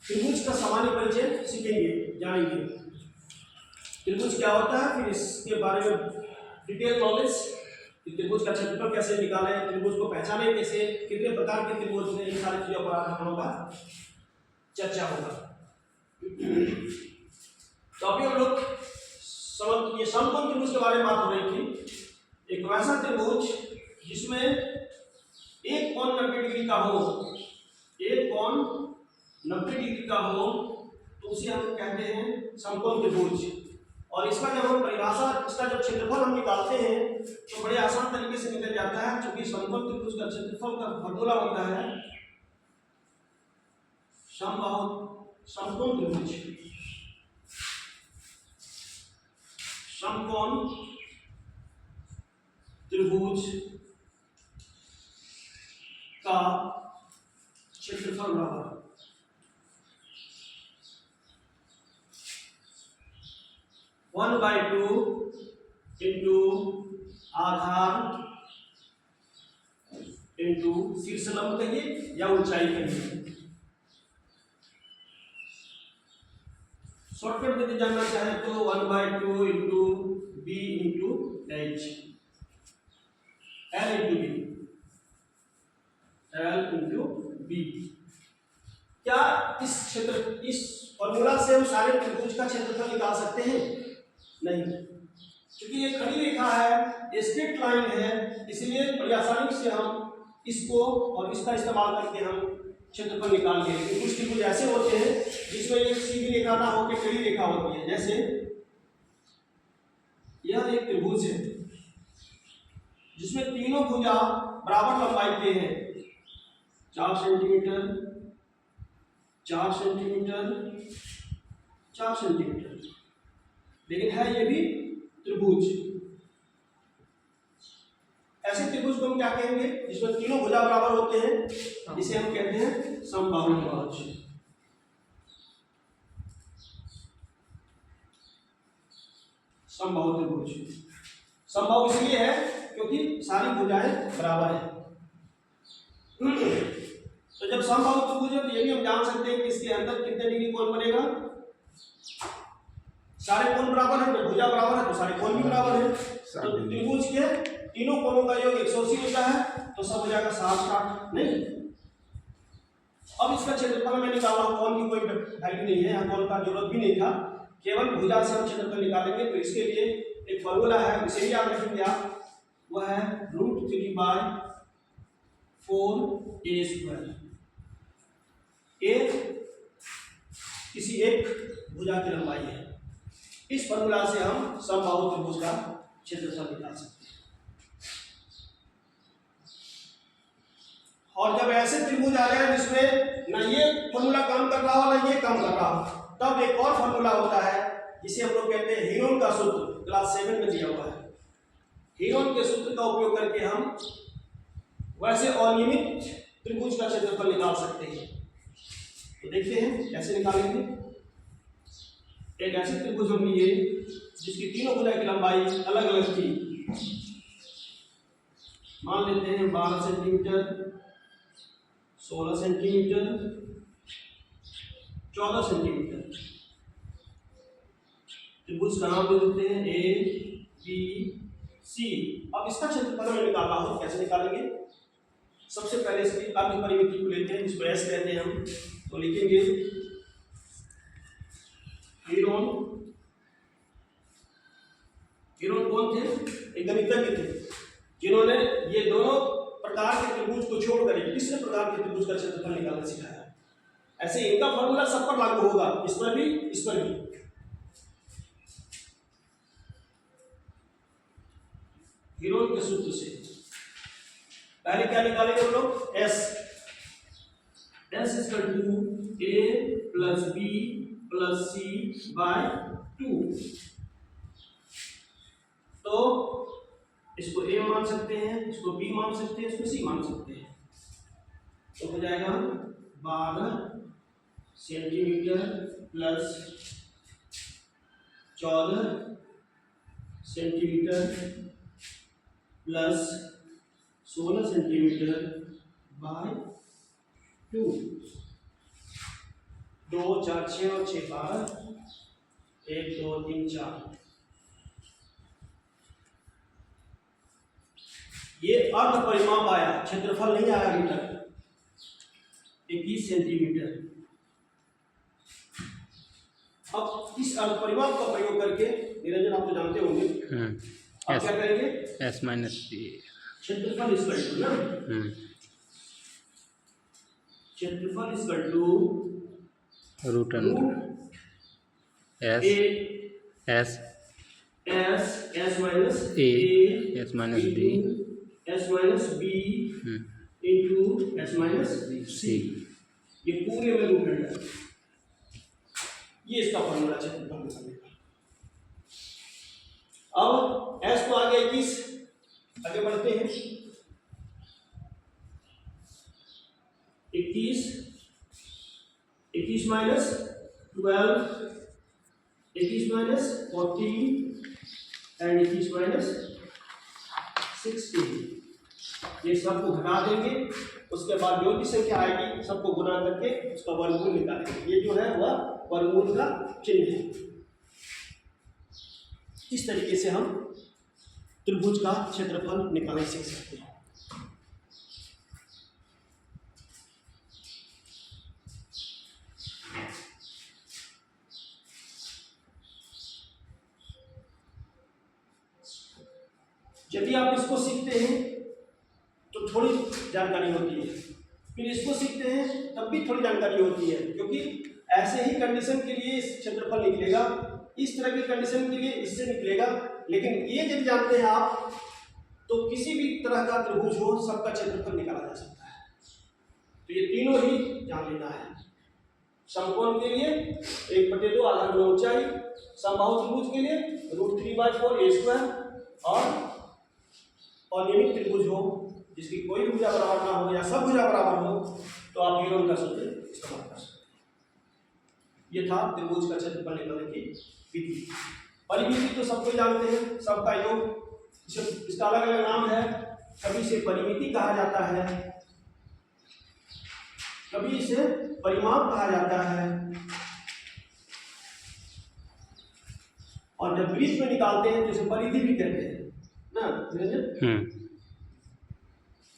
त्रिभुज का सामान्य परिचय सीखेंगे, जानेंगे त्रिभुज क्या होता है, फिर इसके बारे में डिटेल नॉलेज, त्रिभुज का क्षेत्रफल कैसे निकालें, त्रिभुज को पहचानें कैसे, कितने प्रकार के त्रिभुज हैं, इन सारी चीजों पर आज हम लोग का चर्चा होगा। तो अभी हम लोग ये समकोण त्रिभुज के बारे में बात हो रही थी। एक वैसा त्रिभुज जिसमें एक कोण 90 डिग्री का हो, एक कोण 90 डिग्री का हो, तो उसे हम कहते हैं समकोण त्रिभुज। और इसका जब हम परिभाषा, इसका जब क्षेत्रफल हम निकालते हैं तो बड़े आसान तरीके से निकल जाता है, क्योंकि समकोण त्रिभुज का क्षेत्रफल का फॉर्मूला होता है समबाहु समकोण त्रिभुज। समकोण त्रिभुज का क्षेत्रफल बराबर 1/2 इंटू आधार इंटू शीर्ष लंब कहिए या ऊंचाई कहिए। शॉर्टकट में जानना चाहे तो 1/2 into B into H, L into B, L into B. क्या इस फॉर्मूला से हम सारे त्रिभुज का क्षेत्रफल निकाल सकते हैं? नहीं, क्योंकि ये खड़ी रेखा है, स्ट्रेट लाइन है, इसलिए बड़ी आसानी से हम इसको और इसका इस्तेमाल करके हम क्षेत्रफल निकाल लेंगे। लेकिन कुछ त्रिभुज ऐसे होते हैं जिसमें एक सीधी रेखा ना होकर टेढ़ी रेखा होती है। जैसे यह एक त्रिभुज है जिसमें तीनों भुजा बराबर लंबाई के हैं, 4 सेंटीमीटर, 4 सेंटीमीटर, 4 सेंटीमीटर, लेकिन है ये भी त्रिभुज। ऐसे त्रिभुज को हम क्या कहेंगे? जिसमें तीनों भुजा बराबर होते हैं, इसे हम कहते हैं समबाहु त्रिभुज। समबाहु त्रिभुज समबाहु इसलिए है क्योंकि सारी भुजाएं बराबर है। तो जब समबाहु त्रिभुज है तो ये भी हम जान सकते हैं कि इसके अंदर कितने डिग्री कोण बनेगा। सारे कोण बराबर है, जब भुजा बराबर है तो सारे कोण भी बराबर है। तो त्रिभुज के तीनों कोणों का योग 180 होता है, तो सब हो जाएगा 60 नहीं। अब इसका क्षेत्रफल मैं निकाला हूं, कोण की कोई वैल्यू नहीं है, यहाँ कोण का जरूरत भी नहीं था, केवल भुजा से हम क्षेत्रफल निकालेंगे। तो इसके लिए एक फॉर्मूला है, इसे भी याद रखेंगे आप, वह है √3/4a²। a किसी एक भुजा की लंबाई है। इस फॉर्मूला से हम समबाहु त्रिभुज का क्षेत्रफल निकाल सकते हैं। और जब ऐसे त्रिभुज आ जाए जिसमें ना ये फॉर्मूला काम कर रहा हो ना ये काम कर रहा हो, तब एक और फॉर्मूला होता है जिसे हम लोग कहते हैं हीरोन का सूत्र। क्लास 7 में दिया हुआ है। हीरोन के सूत्र का उपयोग करके हम वैसे अनियमित त्रिभुज का क्षेत्रफल निकाल सकते हैं। तो देखते हैं कैसे निकालेंगे। एक ऐसे त्रिभुज हम लिए जिसकी तीनों भुजा की लंबाई अलग अलग थी। मान लेते हैं 12 सेंटीमीटर, 16 सेंटीमीटर, 14 सेंटीमीटर। त्रिभुज का नाम दे देते हैं ए बी सी। अब इसका क्षेत्रफल हमें निकालना हो, कैसे निकालेंगे? सबसे पहले इसकी अर्ध परिमिति को लेते हैं, जिसको एस कहते हैं हम। तो लिखेंगे हीरोन कौन थे? एक गणितज्ञ थे जिन्होंने ये दोनों प्रकार के त्रिभुज को छोड़कर तीसरे प्रकार के त्रिभुज का क्षेत्रफल निकालना सिखाया। ऐसे इनका फॉर्मूला सब पर लागू होगा, इस पर भी, इस पर भी। हीरोन के सूत्र से पहले क्या निकालेंगे हम लोग? S equal to A plus B plus C by 2। तो इसको ए मान सकते हैं, इसको बी मान सकते हैं, इसको सी मान सकते हैं। तो हो जाएगा 12 centimetre plus 14 centimetre plus 16 centimetre bye 2 2 4 6 और 6 12, 1 2 3 4। ये अर्ध परिमाप आया, क्षेत्रफल नहीं आया अभी तक, 21 सेंटीमीटर। अब इस अर्ध परिमाप का प्रयोग करके निरंजन आप तो जानते होंगे, आप क्या करेंगे? S माइनस डी क्षेत्रफल इक्वल टू ना, क्षेत्रफल equal to root S S S minus A S minus D S minus B into S minus C. ये पूरे में रूट अंडर, ये इसका फॉर्मूला क्षेत्रफल निकालने का। अब एस तो आ गया 21, आगे बढ़ते हैं। 21 माइनस 12, 21 माइनस 14 एंड 21 माइनस 16। ये सबको घटा देंगे, उसके बाद जो भी संख्या आएगी सबको गुना करके उसका वर्गमूल निकालेंगे। ये जो है वह वर्गमूल का चिन्ह है। इस तरीके से हम त्रिभुज का क्षेत्रफल निकालना सीख सकते हैं। यदि आप इसको सीखते हैं तो थोड़ी जानकारी होती है, फिर इसको सीखते हैं तब भी थोड़ी जानकारी होती है, क्योंकि ऐसे ही कंडीशन के लिए इस क्षेत्रफल निकलेगा, इस तरह की कंडीशन के लिए इससे निकलेगा। लेकिन ये जब जानते हैं आप तो किसी भी तरह का त्रिभुज हो सबका क्षेत्रफल निकाला जा सकता है। तो ये तीनों ही जान लेना है। समकोण के लिए 1/2 आधार गुना ऊंचाई, समबाहु त्रिभुज के लिए √3/4 a स्क्वायर, और नियमित त्रिभुज हो जिसकी कोई भुजा बराबर ना हो या सब भुजा बराबर हो तो आप हीरोन का सूत्र इस्तेमाल कर सकते हैं। ये था त्रिभुज का क्षेत्रफल निकालने की विधि। परिमिति तो सबको जानते हैं, सबका योग, इसका अलग अलग नाम है। कभी इसे परिमिति कहा जाता है, कभी इसे परिमाप कहा जाता है, और जब वृत्त में निकालते हैं तो इसे परिधि भी कहते हैं ना।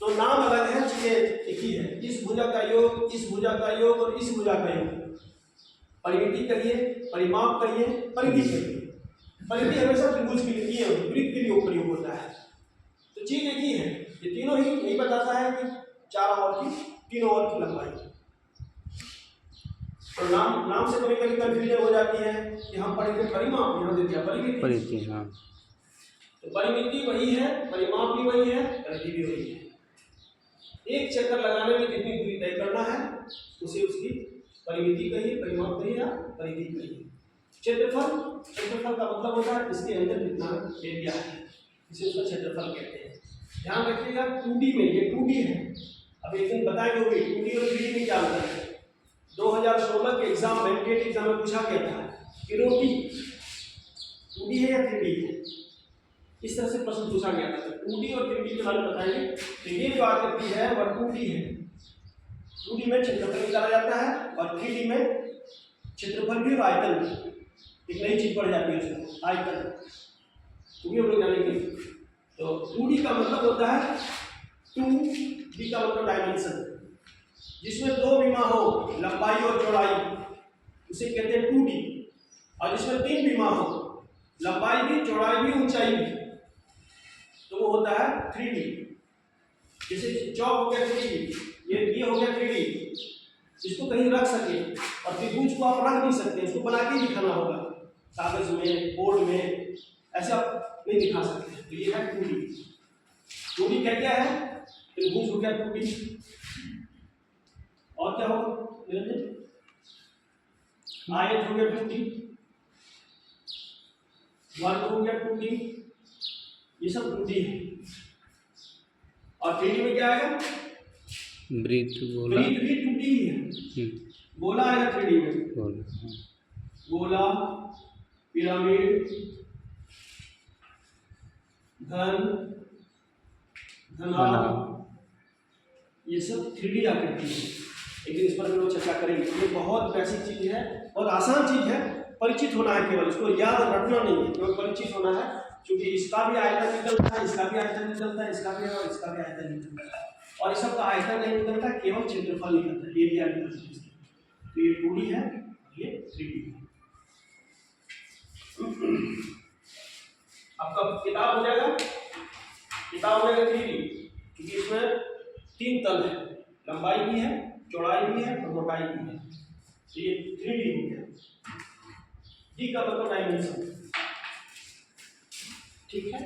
तो नाम अलग है, चीजें एक ही है। इस भुजा का योग, इस भुजा का योग और इस भुजा का योग, परिमिति कहिए, परिमाप कहिए, परिधि कहिए। परिधि हमेशा त्रिभुज के लिए, वृत्त के लिए प्रयोग होता है। तो चीज एक ही है, ये तीनों ही यही बताता है कि 4 और की 3 और की लंबाई। तो नाम से कभी कभी कंफ्यूजन हो जाती है कि हम पढ़ेंगे परिमाप, यहाँ दे दिया परिमिति। हाँ, तो परिमिति वही है, परिमाप भी वही है, परिधि भी वही है। एक चक्कर लगाने में जितनी दूरी तय करना है उसे उसकी परिमिति कहिए, परिमाप कहिए या परिधि कहिए। क्षेत्रफल का मतलब होता है इसके अंदर कितना एरिया है, इसे उसका क्षेत्रफल कहते हैं। ध्यान रखिएगा 2D में, ये 2D है। अब एक दिन बताएंगे 2D और 3D में क्या अंतर है। 2016 के एग्जाम में, टेट एग्जाम में पूछा गया था कि रोटी 2D है या 3D है, इस तरह से प्रश्न पूछा गया था। 2D और 3D के बारे में बताएंगे। तो ये जो आकृति है वह 2D है। 2D में क्षेत्रफल निकाला जाता है और 3D में क्षेत्रफल भी और आयतन भी। एक नई चीज पढ़ जाती है उसमें, आयतन, तो भी हम लोग जानेंगे। तो 2D का मतलब होता है 2D का मतलब डायमेंशन, जिसमें 2 विमा हो, लंबाई और चौड़ाई, उसे कहते हैं 2D। और जिसमें 3 विमा हो, लंबाई भी, चौड़ाई भी, ऊंचाई भी, तो वो होता है 3D। जैसे चौक हो गया 3D, ये हो गया 3D, इसको कहीं रख सके, और त्रिभुज को आप रख नहीं सकते, इसको बना के दिखाना होगा कागज में, बोर्ड में, ऐसे आप नहीं दिखा सकते। तो ये है 2D। 2D क्या क्या है? त्रिभुज हो गया 2D, और क्या होगा निरंजन? आयत हो गया 2D, वर्ग हो गया 2D, ये सब 2D है। और 3D में क्या आएगा? वृत्त, गोला, वृत्त भी 2D है। गोला आएगा 3D में, गोला, पिरामिड, घन, घनाभ, ये सब 3D आकृति है। एक दिन इस पर हम लोग चर्चा करेंगे। ये बहुत बेसिक चीज़ है, बहुत आसान चीज़ है, परिचित होना है, केवल इसको याद रखना नहीं है, केवल परिचित होना है। क्योंकि इसका भी आयतन निकलता है, इसका भी आयतन निकलता है, इसका भी और इसका भी आयतन निकलता है, और इस सब का आयतन नहीं निकलता, केवल क्षेत्रफल निकलता है, एरिया निकलता है। तो ये 2D है, ये 3D है। आपका किताब हो जाएगा, किताब हो जाएगा 3D, क्योंकि इसमें 3 तल है, लंबाई भी है, चौड़ाई भी है और मोटाई भी है। तो ये 3D हो गया। D का मतलब डायमेंशन, ठीक है।